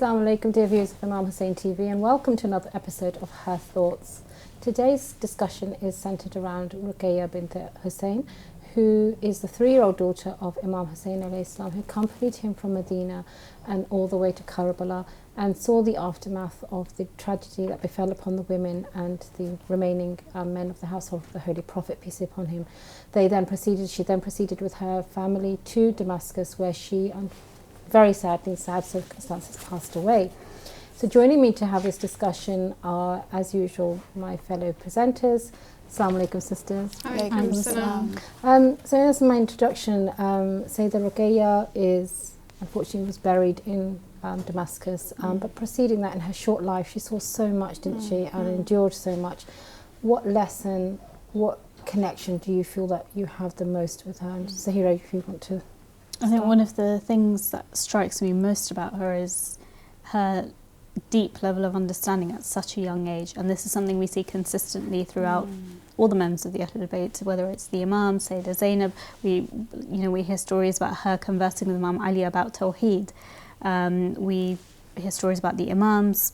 Assalamu alaikum, dear viewers of Imam Hussein TV, and welcome to another episode of Her Thoughts. Today's discussion is centered around Ruqayah Bint Hussein, who is the 3-year-old daughter of Imam Hussein alayhi salam, who accompanied him from Medina and all the way to Karbala and saw the aftermath of the tragedy that befell upon the women and the remaining men of the household of the Holy Prophet, peace be upon him. She then proceeded with her family to Damascus, where she, very sadly, in sad circumstances, passed away. So joining me to have this discussion are, as usual, my fellow presenters. Assalamu alaikum, sisters. Alaikum salam. So as my introduction, Sayyidah Ruqayah unfortunately was buried in Damascus, but preceding that in her short life, she saw so much, didn't she, and endured so much. What lesson, what connection do you feel that you have the most with her? And Zahira, if you want to start. I think one of the things that strikes me most about her is her deep level of understanding at such a young age, and this is something we see consistently throughout all the members of the Ahlul Bayt, whether it's the Imam, Sayyidah Zainab. We hear stories about her conversing with Imam Ali about Tawheed. We hear stories about the Imams,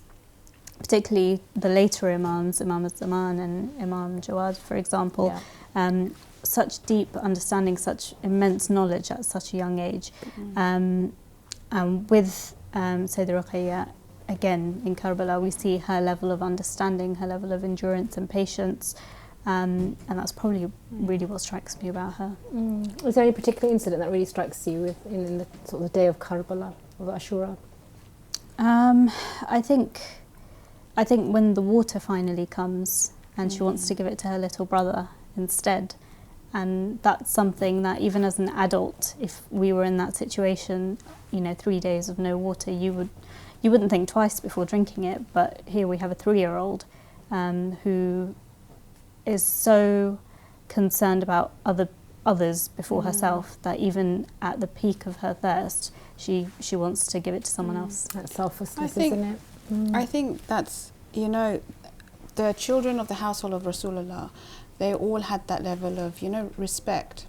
particularly the later Imams, Imam al-Zaman and Imam Jawad, for example. Yeah. Such deep understanding, such immense knowledge at such a young age. And with Sayyidah Ruqayah, again, in Karbala, we see her level of understanding, her level of endurance and patience, and that's probably really what strikes me about her. Was there any particular incident that really strikes you in the sort of the day of Karbala, or the Ashura? I think when the water finally comes and she wants to give it to her little brother instead, and that's something that even as an adult, if we were in that situation, 3 days of no water, you wouldn't think twice before drinking it. But here we have a 3-year-old who is so concerned about others before herself that even at the peak of her thirst, she wants to give it to someone else. That selflessness, isn't it? I think that's, the children of the household of Rasulullah, they all had that level of, respect.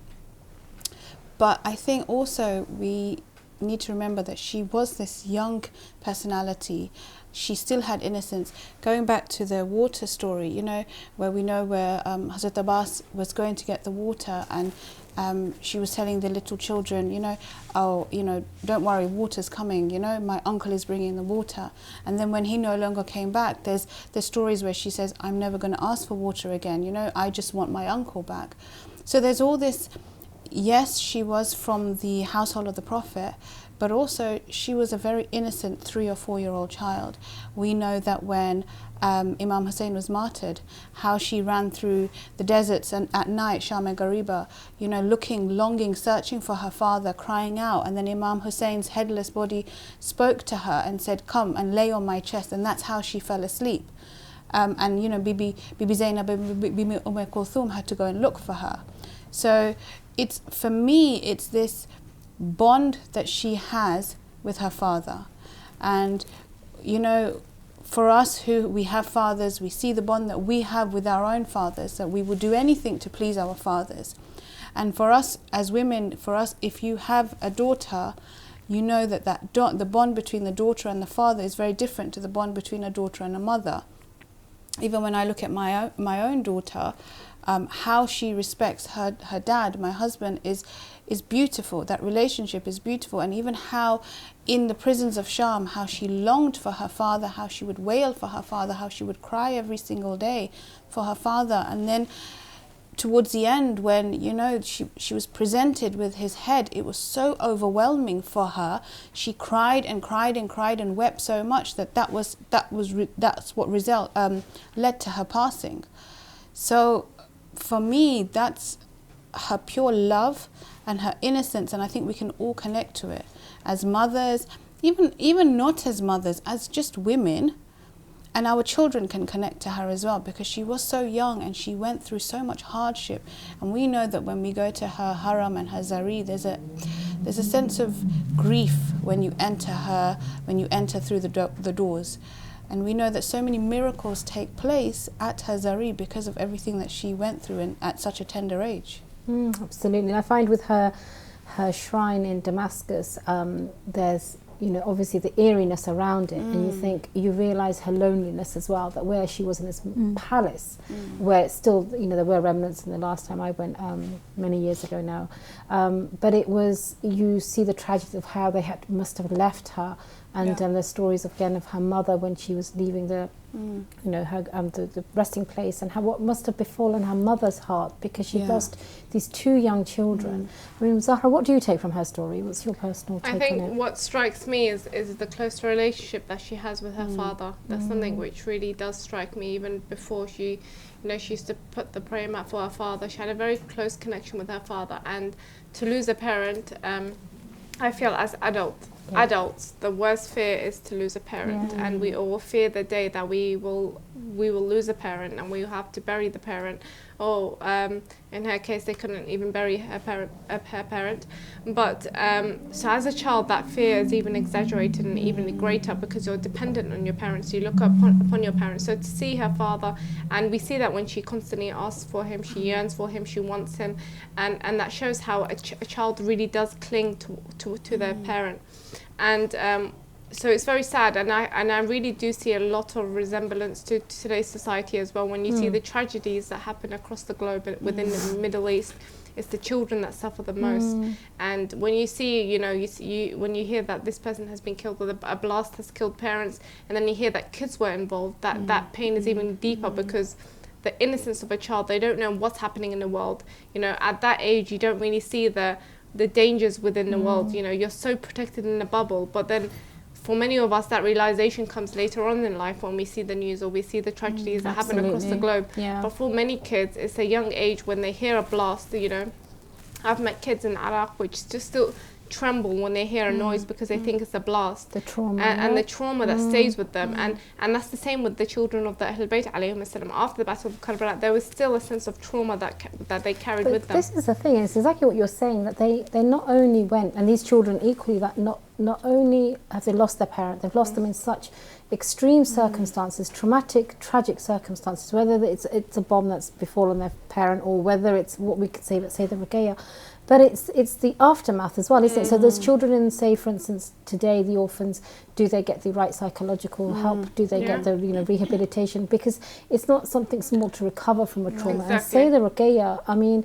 But I think also we need to remember that she was this young personality. She still had innocence. Going back to the water story, where Hazrat Abbas was going to get the water, and she was telling the little children, don't worry, water's coming, my uncle is bringing the water. And then when he no longer came back, there's stories where she says, I'm never going to ask for water again, I just want my uncle back. So there's all this. Yes, she was from the household of the Prophet, but also she was a very innocent 3 or 4-year-old child. We know that when Imam Hussein was martyred, how she ran through the deserts and at night, Sham and Ghariba, looking, longing, searching for her father, crying out. And then Imam Hussein's headless body spoke to her and said, come and lay on my chest. And that's how she fell asleep. And Bibi Zainab, Bibi Kulthum had to go and look for her. So for me, it's this bond that she has with her father. And, for us who we have fathers, we see the bond that we have with our own fathers, that we would do anything to please our fathers. And for us as women, if you have a daughter, you know that the bond between the daughter and the father is very different to the bond between a daughter and a mother. Even when I look at my own daughter, how she respects her dad, my husband, is beautiful. That relationship is beautiful. And even how in the prisons of Sham, how she longed for her father, how she would wail for her father, how she would cry every single day for her father. And then towards the end, when she was presented with his head, it was so overwhelming for her. She cried and cried and cried and wept so much that's what led to her passing. So for me, that's her pure love and her innocence, and I think we can all connect to it as mothers, even not as mothers, as just women. And our children can connect to her as well, because she was so young and she went through so much hardship. And we know that when we go to her haram and her zari, there's a sense of grief when you enter through the doors. And we know that so many miracles take place at her zari because of everything that she went through and at such a tender age. Absolutely. And I find with her shrine in Damascus, there's you know, obviously the eeriness around it, and you think, you realise her loneliness as well, that where she was in this palace, where it's still, you know, there were remnants in the last time I went, many years ago now, but it was, you see the tragedy of how they must have left her, and the stories again of her mother when she was leaving the, you know, her the resting place, and how what must have befallen her mother's heart, because she lost these 2 young children. I mean, Zahra, what do you take from her story? What's your personal take on it? I think what strikes me is the close relationship that she has with her father. That's something which really does strike me. Even before she, you know, she used to put the prayer mat for her father. She had a very close connection with her father, and to lose a parent, I feel as adults, the worst fear is to lose a parent, and we all fear the day that we will lose a parent and we will have to bury the parent. Or in her case, they couldn't even bury her parent. But so as a child, that fear is even exaggerated and even greater, because you're dependent on your parents. You look upon your parents. So to see her father, and we see that when she constantly asks for him, she yearns for him, she wants him, and that shows how a child really does cling to their parent. And so it's very sad, and I really do see a lot of resemblance to today's society as well. When you see the tragedies that happen across the globe within the Middle East, it's the children that suffer the most. And when you see, you know, when you hear that this person has been killed, or a blast has killed parents, and then you hear that kids were involved, that pain is even deeper, because the innocence of a child, they don't know what's happening in the world. You know, at that age, you don't really see the dangers within the world. You know, you're so protected in a bubble, but then for many of us, that realization comes later on in life, when we see the news or we see the tragedies that happen across the globe. But for many kids, it's a young age when they hear a blast. You know, I've met kids in Iraq which just still tremble when they hear a noise, because they think it's a blast. The trauma. And the trauma that stays with them. And that's the same with the children of the Ahlul Bayt alayhim as-salam. After the Battle of Karbala, there was still a sense of trauma that they carried with them. This is the thing, it's exactly what you're saying, that they not only went, and these children equally, that not only have they lost their parent, they've lost them in such extreme circumstances, traumatic, tragic circumstances, whether it's a bomb that's befallen their parent, or whether it's what we could say, let's say the Ruqayah. But it's the aftermath as well, isn't it? So there's children in, say, for instance, today, the orphans, do they get the right psychological help? Do they get the, you know, rehabilitation? Because it's not something small to recover from a trauma. And say the Ruqayah, I mean,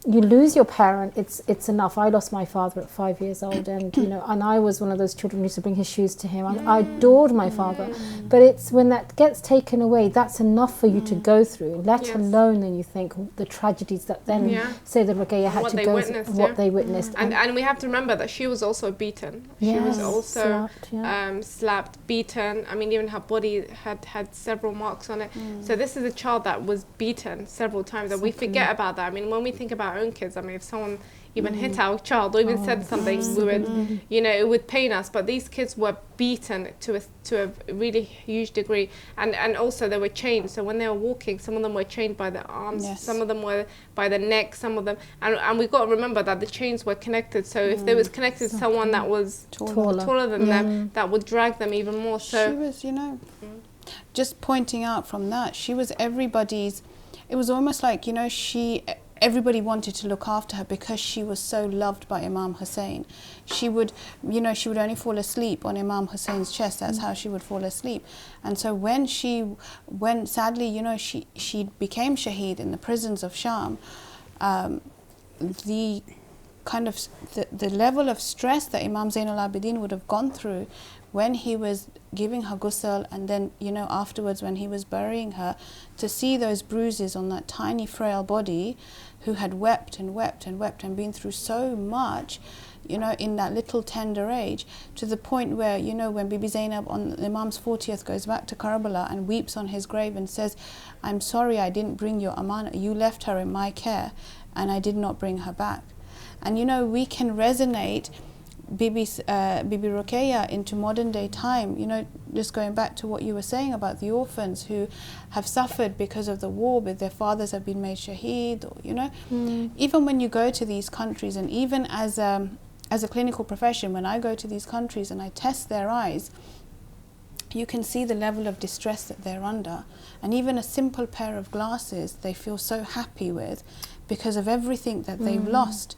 you lose your parent, it's enough. I lost my father at 5 years old, and you know, and I was one of those children who used to bring his shoes to him. I adored my father, but it's when that gets taken away, that's enough for you to go through. Let alone then you think the tragedies that then say the Ruqayah had to go through, what they witnessed. And we have to remember that she was also beaten. She was also slapped, beaten. I mean, even her body had several marks on it. So this is a child that was beaten several times, and we forget about that. I mean, when we think about our own kids, I mean, if someone even hit our child or even said something, we would, you know, it would pain us. But these kids were beaten to a really huge degree, and also they were chained. So when they were walking, some of them were chained by their arms, some of them were by the neck, some of them, and we've got to remember that the chains were connected. So if they was connected to someone that was taller than them, that would drag them even more. So she was, you know, just pointing out from that, she was everybody's. It was almost like, you know, everybody wanted to look after her because she was so loved by Imam Hussein. She would, you know, she would only fall asleep on Imam Hussein's chest. That's how she would fall asleep. And so when sadly, you know, she became shaheed in the prisons of Sham, the kind of the level of stress that Imam Zainul Abidin would have gone through when he was giving her ghusl, and then, you know, afterwards when he was burying her, to see those bruises on that tiny frail body, who had wept and wept and wept and been through so much, you know, in that little tender age, to the point where, you know, when Bibi Zainab on Imam's 40th goes back to Karbala and weeps on his grave and says, "I'm sorry I didn't bring your amana, you left her in my care and I did not bring her back." And you know, we can resonate Bibi Ruqayah into modern day time, you know, just going back to what you were saying about the orphans who have suffered because of the war, but their fathers have been made shaheed, or, you know, even when you go to these countries, and even as a clinical profession, when I go to these countries and I test their eyes, you can see the level of distress that they're under. And even a simple pair of glasses they feel so happy with because of everything that they've lost.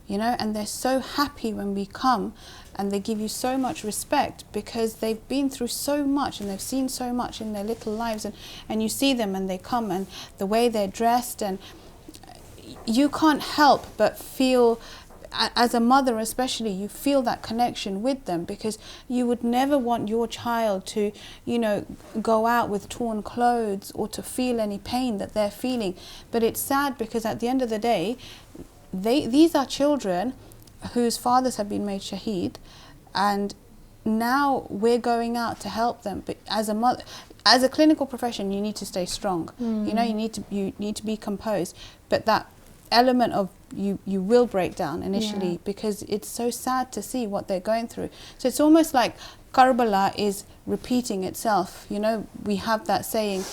you know, and they're so happy when we come, and they give you so much respect because they've been through so much and they've seen so much in their little lives, and you see them and they come, and the way they're dressed, and you can't help but feel, as a mother especially, you feel that connection with them, because you would never want your child to, you know, go out with torn clothes or to feel any pain that they're feeling. But it's sad because at the end of the day, these are children whose fathers have been made shaheed, and now we're going out to help them. But as a mother, as a clinical profession, you need to stay strong. You know, you need to be composed. But that element of you will break down initially, because it's so sad to see what they're going through. So it's almost like Karbala is repeating itself. You know, we have that saying,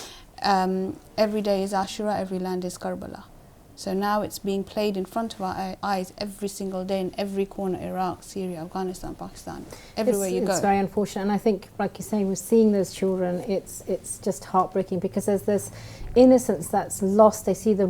every day is Ashura, every land is Karbala. So now it's being played in front of our eyes every single day in every corner, Iraq, Syria, Afghanistan, Pakistan, everywhere you go. It's very unfortunate, and I think, like you're saying, we're seeing those children, it's just heartbreaking, because there's this innocence that's lost. They see the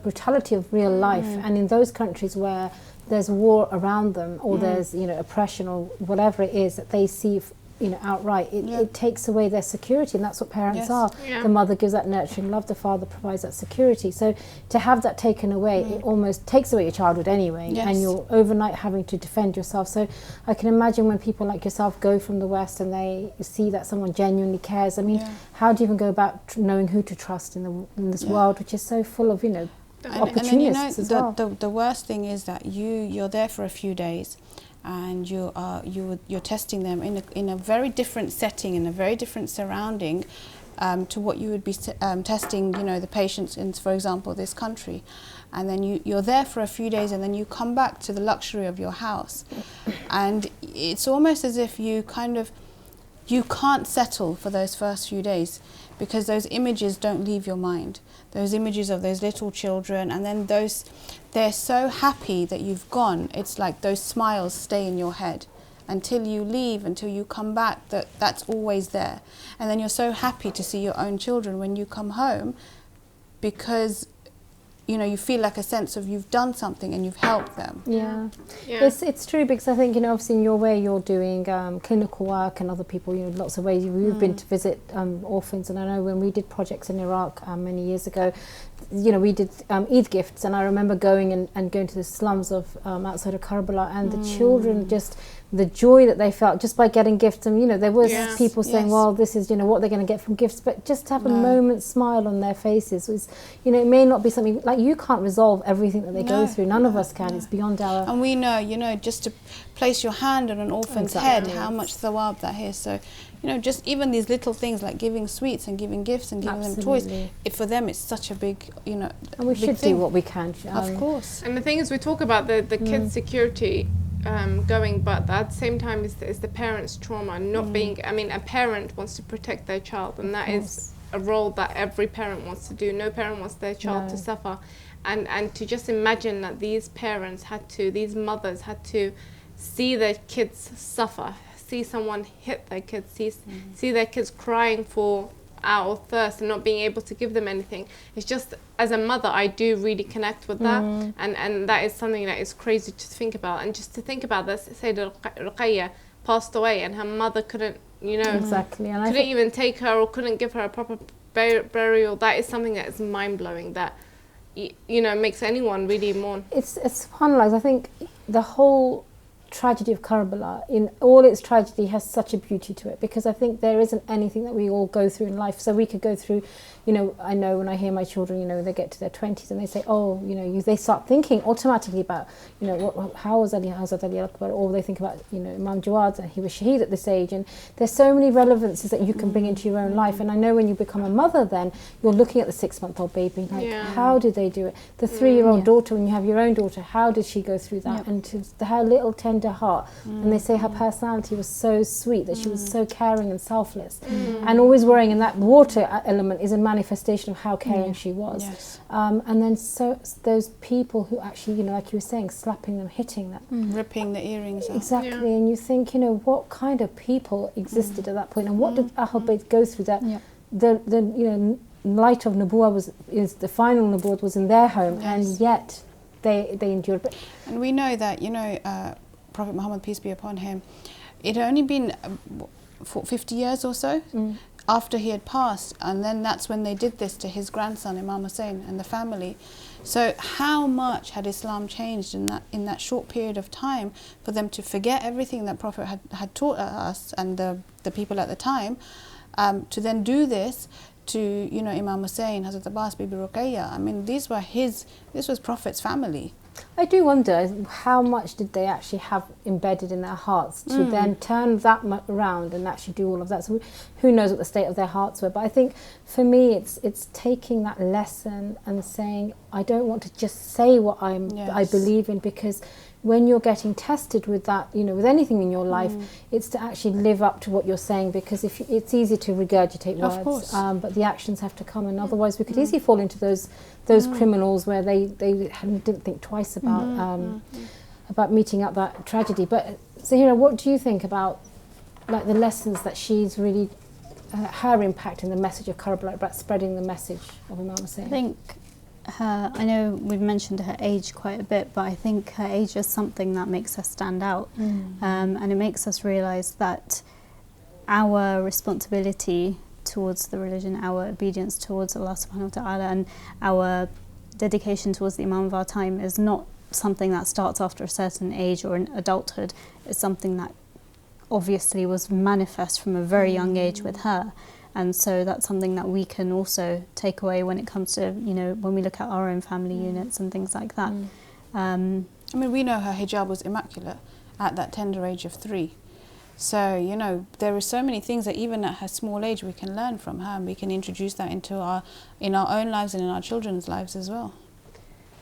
brutality of real life, and in those countries where there's war around them, or there's, you know, oppression or whatever it is that they see, you know, outright, it takes away their security, and that's what parents are. The mother gives that nurturing love, the father provides that security. So to have that taken away, it almost takes away your childhood anyway, and you're overnight having to defend yourself. So I can imagine when people like yourself go from the West and they see that someone genuinely cares. I mean, how do you even go about knowing who to trust in this world, which is so full of, you know, opportunists and you know, as well? The worst thing is that you're there for a few days, and you're testing them in a very different setting, in a very different surrounding to what you would be testing, you know, the patients in, for example, this country. And then you're there for a few days, and then you come back to the luxury of your house, and it's almost as if you can't settle for those first few days, because those images don't leave your mind. Those images of those little children, and then they're so happy that you've gone. It's like those smiles stay in your head until you leave, until you come back, that's always there. And then you're so happy to see your own children when you come home, because, you know, you feel like a sense of you've done something and you've helped them. It's true, because I think, you know, obviously in your way you're doing clinical work, and other people, you know, lots of ways. We've been to visit orphans, and I know when we did projects in Iraq many years ago, you know, we did Eid gifts, and I remember going and going to the slums of outside of Karbala, and the children, just the joy that they felt just by getting gifts. And, you know, there was people saying, well, this is, you know, what they're going to get from gifts, but just to have a moment's smile on their faces was, you know, it may not be something, like, you can't resolve everything that they go through. None of us can. It's beyond our... And we know, you know, just to place your hand on an orphan's head, how much thawab that is. So, you know, just even these little things like giving sweets and giving gifts and giving them toys, for them it's such a big, you know, and we should do what we can. Of course. And the thing is, we talk about the kids' security going, but at the same time is the parents' trauma, not being, I mean, a parent wants to protect their child, and that is a role that every parent wants to do. No parent wants their child to suffer. And to just imagine that these mothers had to see their kids suffer, see someone hit their kids, see their kids crying for out of thirst and not being able to give them anything. It's just, as a mother, I do really connect with that, and that is something that is crazy to think about. And just to think about that, say Ruqayah passed away and her mother couldn't, you know, couldn't even take her or couldn't give her a proper burial. That is something that is mind-blowing, that, you know, makes anyone really mourn. It's subhanAllah. I think the whole tragedy of Karbala, in all its tragedy, has such a beauty to it, because I think there isn't anything that we all go through in life. So we could go through, you know, I know when I hear my children, you know, they get to their 20s and they say, oh, you know, they start thinking automatically about, you know, how was Ali Hazrat Ali Akbar, or they think about, you know, Imam Jawad, and he was shaheed at this age, and there's so many relevances that you can bring into your own life. And I know when you become a mother, then you're looking at the 6-month-old baby, like, how did they do it? The 3-year-old daughter, when you have your own daughter, how did she go through that? And to her little tender heart, and they say her personality was so sweet, that she was so caring and selfless, and always worrying, and that water element is a manifestation of how caring she was. And then so those people who actually, you know, like you were saying, slapping them, hitting them, ripping the earrings out. Exactly. And you think, you know, what kind of people existed at that point, and what did Ahl Bayt go through, that the you know, light of Nubuwwah the final Nubuwwah was in their home, and yet they endured. But and we know that, you know, Prophet Muhammad, peace be upon him, it had only been 50 years or so after he had passed, and then that's when they did this to his grandson Imam Hussein and the family. So how much had Islam changed in that short period of time for them to forget everything that Prophet had taught us and the people at the time, to then do this to, you know, Imam Hussein, Hazrat Abbas, Bibi Ruqayah. I mean, this was Prophet's family. I do wonder how much did they actually have embedded in their hearts to then turn that around and actually do all of that. So who knows what the state of their hearts were. But I think for me it's taking that lesson and saying, I don't want to just say what I believe in, because when you're getting tested with that, you know, with anything in your life, it's to actually live up to what you're saying, because if it's easy to regurgitate words, but the actions have to come, and otherwise we could easily fall into those criminals where they didn't think twice about meeting up that tragedy. But Zahira, what do you think about like the lessons that she's really her impact in the message of Karbala, about spreading the message of Imam Hussein? I think I know we've mentioned her age quite a bit, but I think her age is something that makes her stand out, and it makes us realise that our responsibility towards the religion, our obedience towards Allah subhanahu wa ta'ala, and our dedication towards the Imam of our time is not something that starts after a certain age or in adulthood. It's something that obviously was manifest from a very young age with her. And so that's something that we can also take away when it comes to, you know, when we look at our own family units and things like that. I mean, we know her hijab was immaculate at that tender age of 3. So, you know, there are so many things that even at her small age we can learn from her, and we can introduce that in our own lives and in our children's lives as well.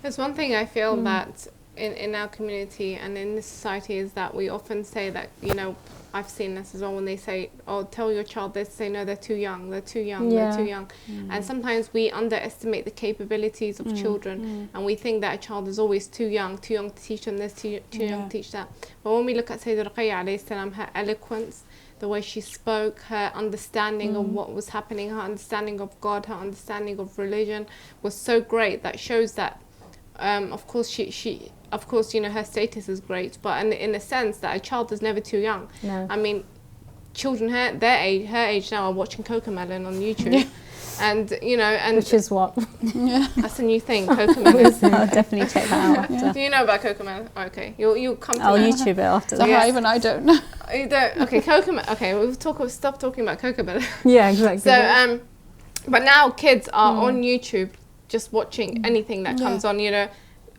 There's one thing I feel that in our community and in this society is that we often say that, you know, I've seen this as well, when they say, oh, tell your child this, say, no, they're too young, they're too young, they're too young. And sometimes we underestimate the capabilities of children, and we think that a child is always too young to teach them this, too young to teach that. But when we look at Sayyidah Ruqayah alayhi salam, her eloquence, the way she spoke, her understanding of what was happening, her understanding of God, her understanding of religion was so great, that shows that of course of course, you know, her status is great, but in a sense that a child is never too young. No. I mean, children her age now are watching Cocomelon on YouTube, and you know, and which is what? That's a new thing, Cocomelon. I'll definitely check that out after. Do you know about Cocomelon? Oh, okay, you'll come to I'll know. YouTube it after. So even I don't know. You don't? Okay, Cocomelon. Okay, we'll stop talking about Cocomelon. Yeah, exactly. So but now kids are on YouTube just watching anything that comes on, you know,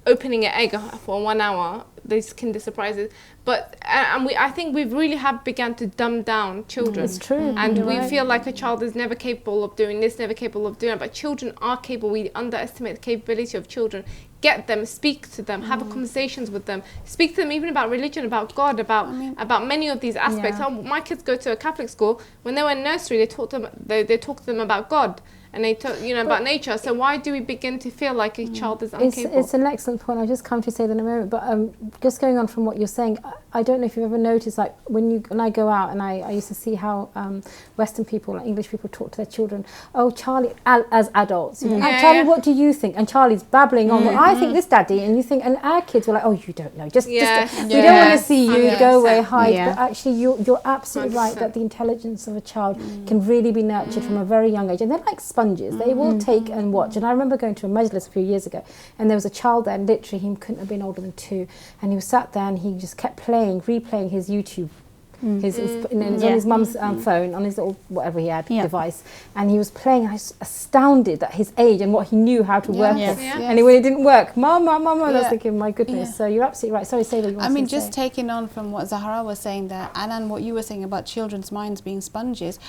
opening an egg for 1 hour, these Kinder surprises. But I think we really have begun to dumb down children. It's true. And we feel like a child is never capable of doing this, never capable of doing it. But children are capable. We underestimate the capability of children. Get them, speak to them, have conversations with them. Speak to them even about religion, about God, about many of these aspects. Oh, my kids go to a Catholic school. When they were in nursery, they talk to them about God. And they talk, you know, about nature. So why do we begin to feel like a child is incapable? It's an excellent point. I'll just come to say that in a moment. But just going on from what you're saying, I don't know if you've ever noticed, like when I go out and I used to see how Western people, like English people, talk to their children. Oh, Charlie, as adults, you know, Charlie, what do you think? And Charlie's babbling on. Well, I think this, Daddy, and you think, and our kids were like, oh, you don't know. We don't want to see you. Go away, hide. But actually, you're absolutely 100%. Right that the intelligence of a child can really be nurtured from a very young age, and they're like sponges. They will take and watch. And I remember going to a majlis a few years ago, and there was a child there, and literally he couldn't have been older than 2, and he was sat there and he just kept replaying his YouTube. It's on his mum's phone, on his little whatever he had device, and he was playing. And I was astounded at his age and what he knew how to work with. And when it didn't work, Mama, I was thinking, my goodness. So you're absolutely right. Sorry, say what you want to say. I mean, just taking on from what Zahra was saying there, and what you were saying about children's minds being sponges,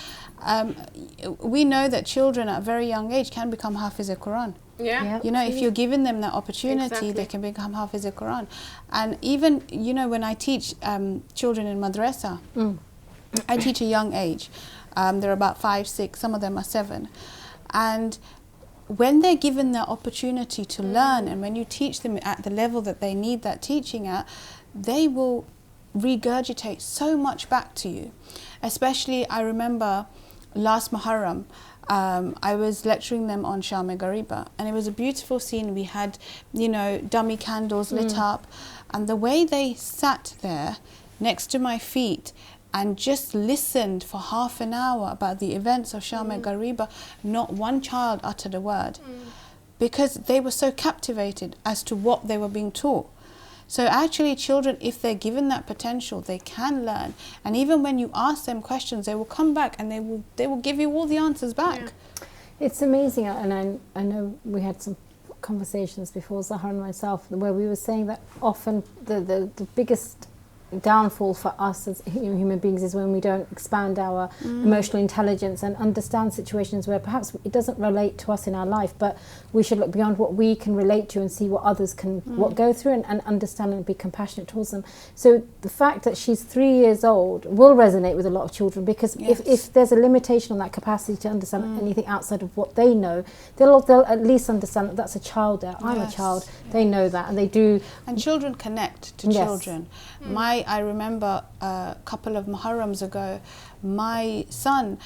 we know that children at a very young age can become Hafiz al-Quran. You know, if you're giving them that opportunity, they can become Hafiz al-Quran. And even, you know, when I teach children in madrasa, I teach a young age. They're about 5, 6, some of them are 7. And when they're given the opportunity to learn, and when you teach them at the level that they need that teaching at, they will regurgitate so much back to you. Especially, I remember last Muharram, I was lecturing them on Sham Ghariba, and it was a beautiful scene. We had, you know, dummy candles lit up, and the way they sat there next to my feet and just listened for half an hour about the events of Sham Ghariba, not one child uttered a word, because they were so captivated as to what they were being taught. So actually children, if they're given that potential, they can learn. And even when you ask them questions, they will come back and they will give you all the answers back. Yeah. It's amazing, and I know we had some conversations before, Zahra and myself, where we were saying that often the biggest downfall for us as human beings is when we don't expand our emotional intelligence and understand situations where perhaps it doesn't relate to us in our life, but we should look beyond what we can relate to and see what others can what go through, and understand and be compassionate towards them. So the fact that she's 3 years old will resonate with a lot of children, because if there's a limitation on that capacity to understand anything outside of what they know, they'll at least understand that that's a child there. I'm a child. They know that, and they do. And children connect to children. I remember a couple of Muharrams ago, my son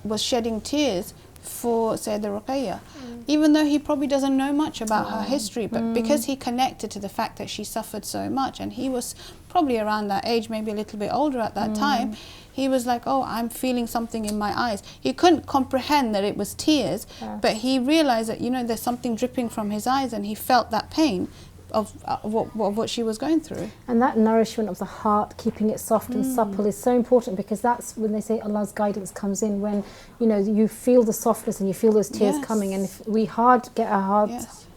was shedding tears for Sayyidah Ruqayah, even though he probably doesn't know much about her history, but because he connected to the fact that she suffered so much, and he was probably around that age, maybe a little bit older at that time, he was like, oh, I'm feeling something in my eyes. He couldn't comprehend that it was tears, but he realized that, you know, there's something dripping from his eyes, and he felt that pain of what she was going through. And that nourishment of the heart, keeping it soft and supple, is so important, because that's when they say Allah's guidance comes in, when, you know, you feel the softness and you feel those tears coming, and if we get our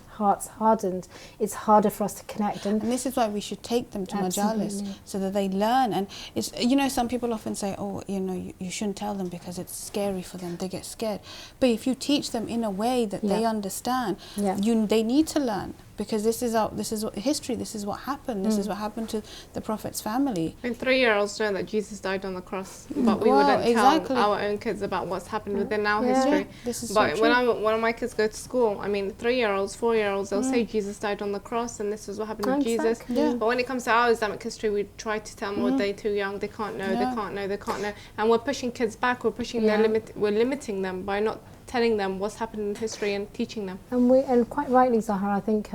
hearts hardened, it's harder for us to connect. And this is why we should take them to majalis, so that they learn. And it's, you know, some people often say, oh, you know, you shouldn't tell them because it's scary for them, they get scared. But if you teach them in a way that they understand, they need to learn, because this is what history, this is what happened, this is what happened to the Prophet's family. And 3-year-olds know that Jesus died on the cross, but we wouldn't tell our own kids about what's happened within our history. This is but so when my kids go to school, I mean, 3-year-olds, 4-year-olds, they'll say Jesus died on the cross and this is what happened with Jesus. But when it comes to our Islamic history, we try to tell them, oh, they're too young, they can't know, they can't know, they can't know. And we're pushing kids back, we're pushing we're limiting them by not telling them what's happened in history and teaching them. And quite rightly, Zahra, I think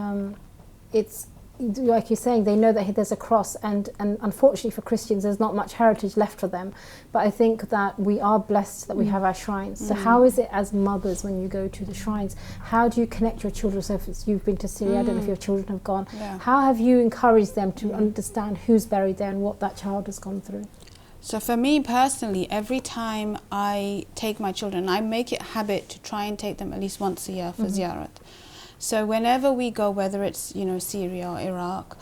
it's like you're saying, they know that there's a cross, and unfortunately for Christians there's not much heritage left for them, but I think that we are blessed that we have our shrines. So how is it as mothers, when you go to the shrines, how do you connect your children? So if you've been to Syria, I don't know if your children have gone, how have you encouraged them to understand who's buried there and what that child has gone through? So for me personally, every time I take my children, I make it a habit to try and take them at least once a year for ziyarat. So whenever we go, whether it's, you know, Syria or Iraq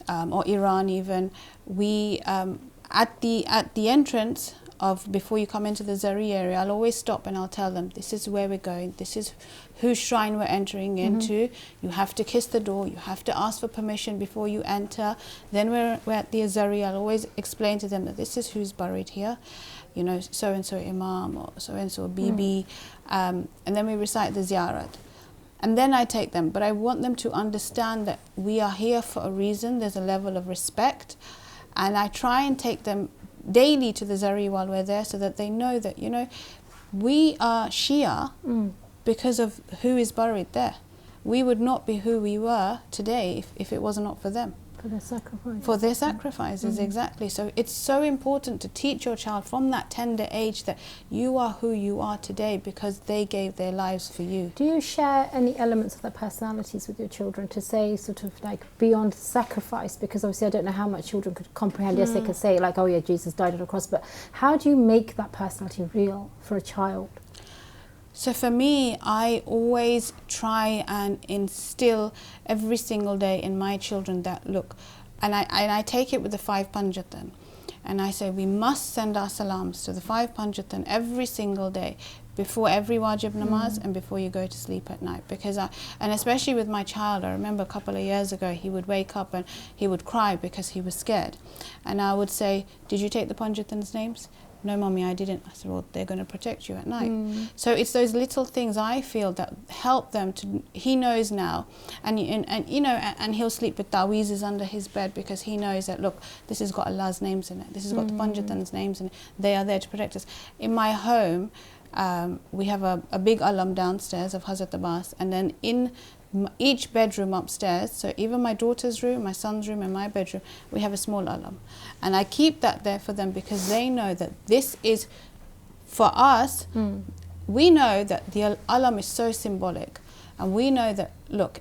or Iran even, we at the entrance of, before you come into the Zahri area, I'll always stop and I'll tell them, this is where we're going, this is whose shrine we're entering into. You have to kiss the door, you have to ask for permission before you enter. Then we're at the Zahri, I'll always explain to them that this is who's buried here, you know, so and so Imam or so and so Bibi, and then we recite the ziyarat. And then I take them, but I want them to understand that we are here for a reason. There's a level of respect, and I try and take them daily to the Zahri while we're there, so that they know that, you know, we are Shia because of who is buried there. We would not be who we were today if it was not for them. For their sacrifice. For their sacrifices, exactly. So it's so important to teach your child from that tender age that you are who you are today because they gave their lives for you. Do you share any elements of their personalities with your children to say sort of like beyond sacrifice? Because obviously I don't know how much children could comprehend. Yes, they could say like, oh yeah, Jesus died on the cross, but how do you make that personality real for a child? So for me, I always try and instill every single day in my children that, look, and I take it with the 5 Panjatan, and I say we must send our salams to the 5 Panjatan every single day, before every wajib namaz and before you go to sleep at night. Because and especially with my child, I remember a couple of years ago, he would wake up and he would cry because he was scared. And I would say, did you take the Panjatan's names? No, Mommy, I didn't. I said, well, they're going to protect you at night. So it's those little things I feel that help them to, he knows now, and you know, and he'll sleep with ta'weezes under his bed because he knows that, look, this has got Allah's names in it. This has got the Panjatan's names in it. They are there to protect us. In my home, We have a big alam downstairs of Hazrat Abbas, and then in each bedroom upstairs, so even my daughter's room, my son's room and my bedroom, we have a small alam. And I keep that there for them because they know that this is, for us, we know that the alam is so symbolic, and we know that, look,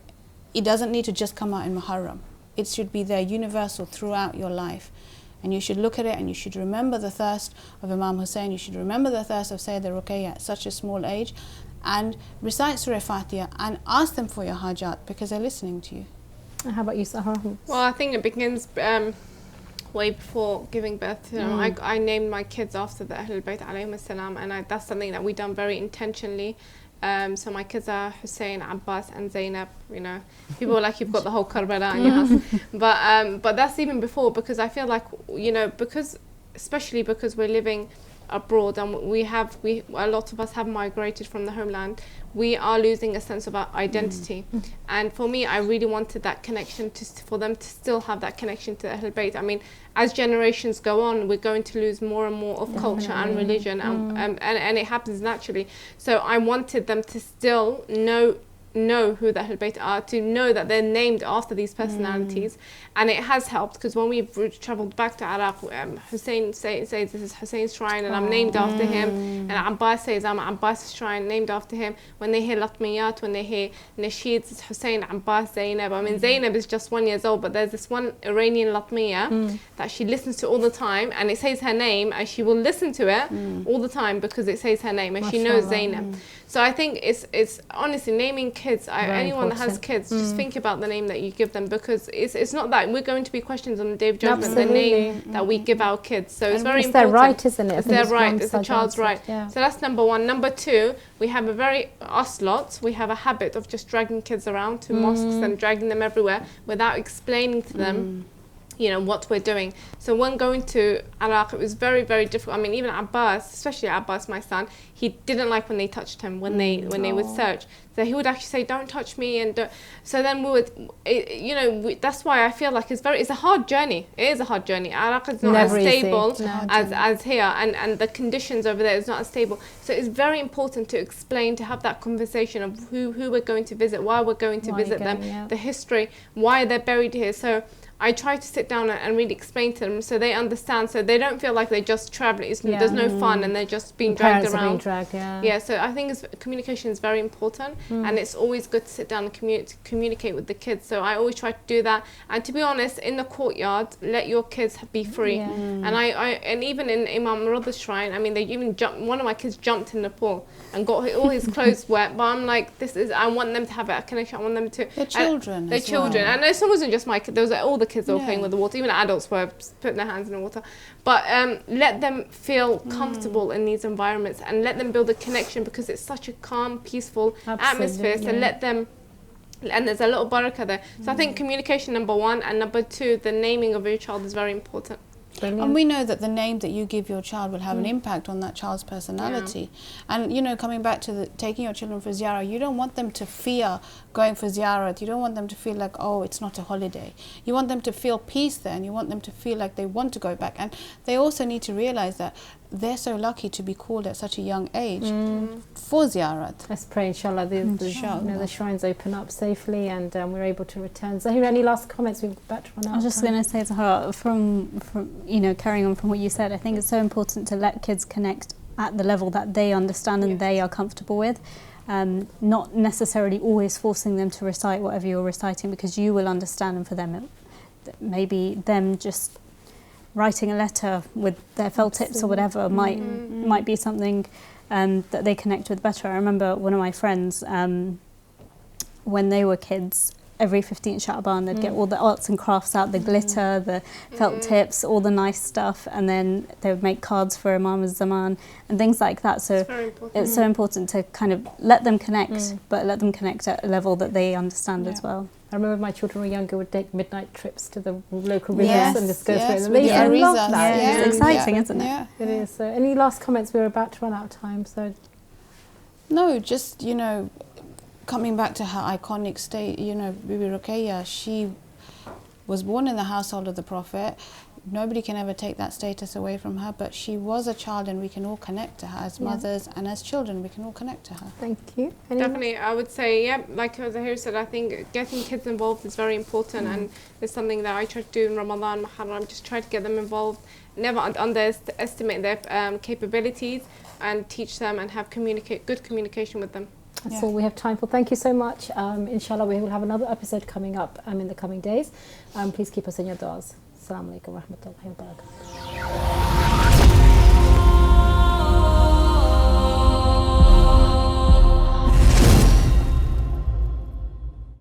it doesn't need to just come out in Muharram. It should be there universal throughout your life. And you should look at it and you should remember the thirst of Imam Hussein, you should remember the thirst of Sayyidah Ruqayah at such a small age, and recite Surah Fatiha and ask them for your hajat because they're listening to you. And how about you, Zahra? Well, I think it begins way before giving birth to them. I named my kids after the Ahlul Bayt alayhim as-salam, and that's something that we done very intentionally. So my kids are Hussein, Abbas and Zainab. You know, people are like, you've got the whole Karbala in your house. But that's even before, because I feel like, you know, especially because we're living abroad and a lot of us have migrated from the homeland, we are losing a sense of our identity. And for me, I really wanted that connection for them to still have that connection to Ahlul Bayt. I mean, as generations go on, we're going to lose more and more of culture and religion, and it happens naturally. So I wanted them to still know who the Ahlul Bayt are, to know that they're named after these personalities. And it has helped, because when we've travelled back to Iraq, Hussein says this is Hussein's shrine and I'm named after him, and Abbas says I'm Abbas's shrine, named after him. When they hear Latmiyat, when they hear Nasheeds, it's Hussein, Abbas, Zainab. I mean, Zainab is just 1 year old, but there's this one Iranian Latmiya that she listens to all the time, and it says her name, and she will listen to it all the time because it says her name, and she knows Zainab. So I think it's honestly, naming kids, anyone that has kids, just think about the name that you give them, because it's not that we're going to be questioned on the Day of Judgment, the name that we give our kids. So it's very important. It's their right, isn't it? It's their right, it's the child's right. So that's number one. Number two, we have we have a habit of just dragging kids around to mosques and dragging them everywhere without explaining to them, you know, what we're doing. So when going to Iraq, it was very, very difficult. I mean, even Abbas, especially Abbas, my son, he didn't like when they touched him, when they would search. So he would actually say, "Don't touch me," and so then we would, you know, that's why I feel like it's a hard journey. It is a hard journey. Iraq is not as stable as here, and the conditions over there is not as stable. So it's very important to explain, to have that conversation of who we're going to visit, why we're going to visit them, the history, why they're buried here. So I try to sit down and really explain to them so they understand, so they don't feel like they're just traveling. There's no fun and they're just being dragged around. So I think communication is very important, and it's always good to sit down and communicate with the kids. So I always try to do that. And to be honest, in the courtyard, let your kids be free. And even in Imam Rada's shrine, I mean, they even one of my kids jumped in the pool and got all his clothes wet. But I'm like, I want them to have a connection. I want them to. They're children. They're children. And it wasn't just my kids. There was all the kids that were playing with the water. Even adults were putting their hands in the water. But let them feel comfortable in these environments, and let them build a connection, because it's such a calm, peaceful atmosphere. So let them, and there's a lot of barakah there. So I think communication, number one, and number two, the naming of your child is very important. Brilliant. And we know that the name that you give your child will have an impact on that child's personality. And, you know, coming back to taking your children for ziyarah, you don't want them to fear going for ziyarah. You don't want them to feel like, oh, it's not a holiday. You want them to feel peace there, and you want them to feel like they want to go back. And they also need to realize that they're so lucky to be called at such a young age for ziyarat. Let's pray, inshallah, the shrines open up safely and we're able to return. Zahira, any last comments? We're about to run out. I was just going to say, Zahra, from you know, carrying on from what you said, I think it's so important to let kids connect at the level that they understand and they are comfortable with. Not necessarily always forcing them to recite whatever you're reciting, because you will understand, and for them maybe them just writing a letter with their felt tips or whatever might be something that they connect with better. I remember one of my friends, when they were kids, every 15th Sha'ban they'd get all the arts and crafts out, the glitter, the felt tips, all the nice stuff, and then they would make cards for Imam al-Zaman and things like that. So it's so important to kind of let them connect, but let them connect at a level that they understand as well. I remember my children were younger, would take midnight trips to the local rivers and just go through it. With They love that. It's exciting, isn't it? Yeah. It is. So any last comments? We're about to run out of time. So no, just, you know, coming back to her iconic state, you know, Bibi Ruqayah, she was born in the household of the Prophet. nobody can ever take that status away from her, but she was a child and we can all connect to her as mothers and as children, we can all connect to her. Thank you. Anyone? Definitely, I would say, yeah, like Zahira said, I think getting kids involved is very important, and it's something that I try to do in Ramadan, Muharram, just try to get them involved, never underestimate their capabilities, and teach them and have good communication with them. That's all we have time for. Thank you so much. Inshallah, we will have another episode coming up in the coming days. Please keep us in your du'as. Assalamu alaikum wa rahmatullahi wa barakatuh.